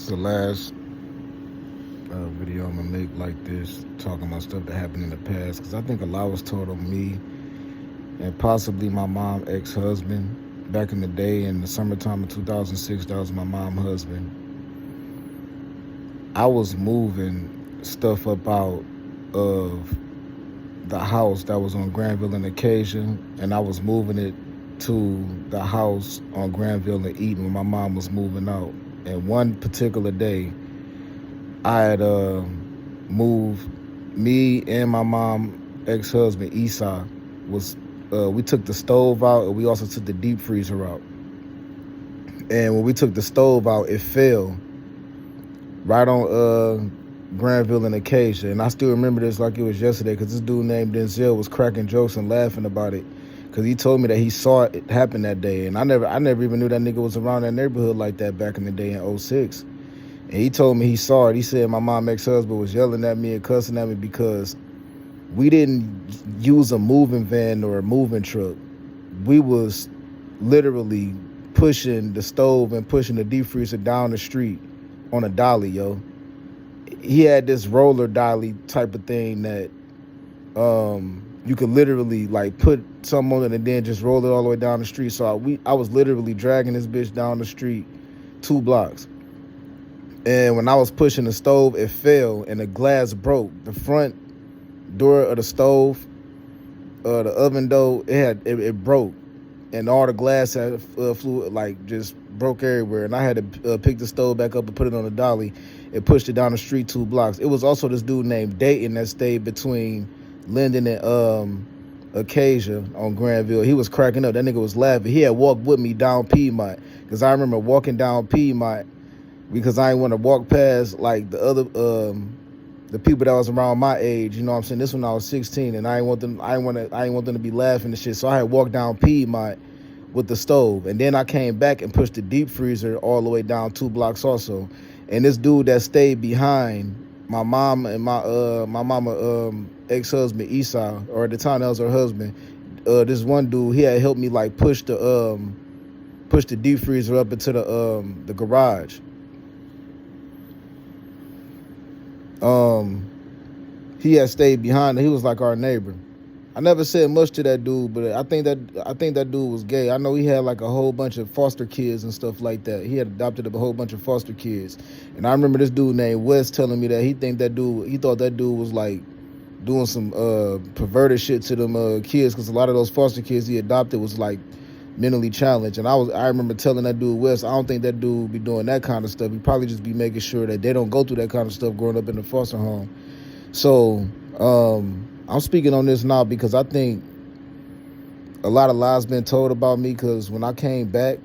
It's the last video I'm gonna make like this, talking about stuff that happened in the past, because I think a lot was told on me and possibly my mom ex-husband back in the day in the summertime of 2006. That was my mom husband. I was moving stuff up out of the house that was on Granville and Acacia, and I was moving it to the house on Granville and Eaton when my mom was moving out. And one particular day, I had moved, me and my mom ex-husband Esau was we took the stove out, and we also took the deep freezer out. And when we took the stove out, it fell right on Granville and Acacia. And I still remember this like it was yesterday, because this dude named Denzel was cracking jokes and laughing about it, because he told me that he saw it happen that day. And I never even knew that nigga was around that neighborhood like that back in the day in '06. And he told me he saw it. He said my mom ex-husband was yelling at me and cussing at me because we didn't use a moving van or a moving truck. We was literally pushing the stove and pushing the deep freezer down the street on a dolly, yo. He had this roller dolly type of thing that you could literally like put something on it and then just roll it all the way down the street. So I was literally dragging this bitch down the street 2 blocks. And when I was pushing the stove, it fell and the glass broke. The front door of the stove, the oven door, it broke, and all the glass had flew, like just broke everywhere. And I had to pick the stove back up and put it on the dolly and pushed it down the street 2 blocks. It was also this dude named Dayton that stayed between Linden and Acacia on Granville. He was cracking up. That nigga was laughing. He had walked with me down Piedmont, because I remember walking down Piedmont because I didn't want to walk past like the other the people that was around my age. You know what I'm saying? This when I was 16, and I didn't want them to be laughing and shit. So I had walked down Piedmont with the stove, and then I came back and pushed the deep freezer all the way down 2 blocks also. And this dude that stayed behind my mom and my mama ex-husband Esau, or at the time that was her husband, this one dude, he had helped me like push the deep freezer up into the garage. He had stayed behind. He was like our neighbor. I never said much to that dude, but I think that dude was gay. I know he had like a whole bunch of foster kids and stuff like that. He had adopted a whole bunch of foster kids. And I remember this dude named Wes telling me that he thought that dude was like doing some perverted shit to them kids, because a lot of those foster kids he adopted was like mentally challenged. And I remember telling that dude Wes, I don't think that dude be doing that kind of stuff. He probably just be making sure that they don't go through that kind of stuff growing up in the foster home. So I'm speaking on this now because I think a lot of lies been told about me, because when I came back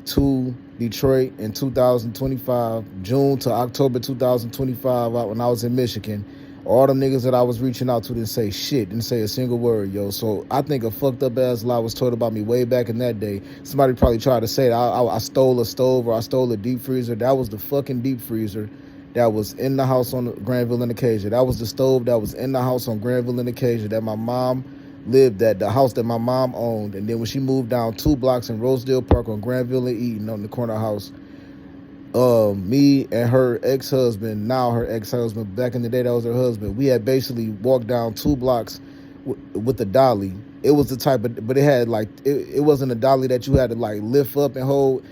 to Detroit in 2025, June to October 2025, when I was in Michigan, all them niggas that I was reaching out to didn't say shit, didn't say a single word, yo. So I think a fucked up ass lie was told about me way back in that day. Somebody probably tried to say that I stole a stove or I stole a deep freezer. That was the fucking deep freezer that was in the house on Granville and Acacia. That was the stove that was in the house on Granville and Acacia that my mom lived at, the house that my mom owned. And then when she moved down 2 blocks in Rosedale Park on Granville and Eaton on the corner house, me and her ex-husband, now her ex-husband, back in the day that was her husband, we had basically walked down 2 blocks with the dolly. It was the type of, but it had like, it wasn't a dolly that you had to like lift up and hold.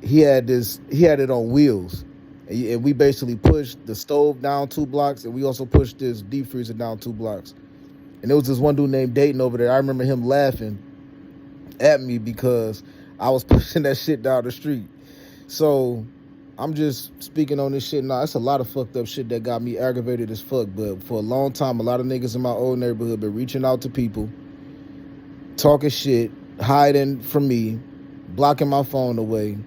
He had it on wheels. And we basically pushed the stove down 2 blocks, and we also pushed this deep freezer down 2 blocks. And there was this one dude named Dayton over there. I remember him laughing at me because I was pushing that shit down the street. So I'm just speaking on this shit now. It's a lot of fucked up shit that got me aggravated as fuck. But for a long time, a lot of niggas in my old neighborhood been reaching out to people, talking shit, hiding from me, blocking my phone away,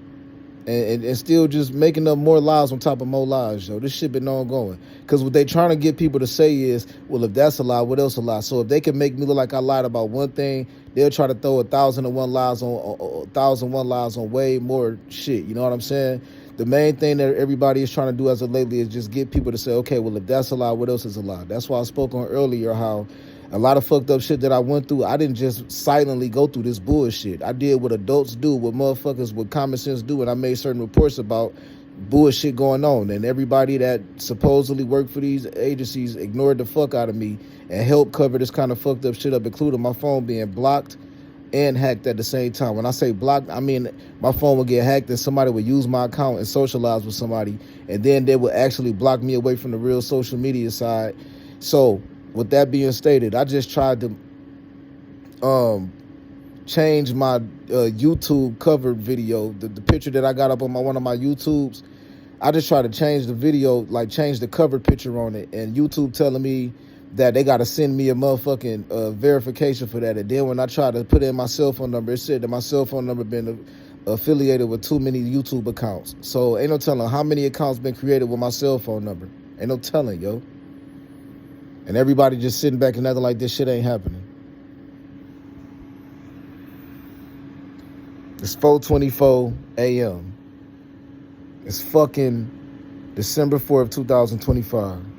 and still just making up more lies on top of more lies, yo. This shit been ongoing. Because what they trying to get people to say is, well, if that's a lie, what else a lie? So if they can make me look like I lied about one thing, they'll try to throw 1,001 lies on way more shit. You know what I'm saying? The main thing that everybody is trying to do as of lately is just get people to say, okay, well, if that's a lie, what else is a lie? That's why I spoke on earlier how a lot of fucked up shit that I went through, I didn't just silently go through this bullshit. I did what adults do, what motherfuckers with common sense do, and I made certain reports about bullshit going on, and everybody that supposedly worked for these agencies ignored the fuck out of me and helped cover this kind of fucked up shit up, including my phone being blocked and hacked at the same time. When I say blocked, I mean my phone would get hacked and somebody would use my account and socialize with somebody, and then they would actually block me away from the real social media side. So with that being stated, I just tried to change my YouTube cover video, the picture that I got up on one of my YouTubes. I just tried to change the video, like change the cover picture on it, and YouTube telling me that they got to send me a motherfucking verification for that. And then when I tried to put in my cell phone number, it said that my cell phone number been affiliated with too many YouTube accounts. So ain't no telling how many accounts been created with my cell phone number. Ain't no telling, yo. And everybody just sitting back and acting like this shit ain't happening. It's 4:24 a.m. It's fucking December 4th, 2025.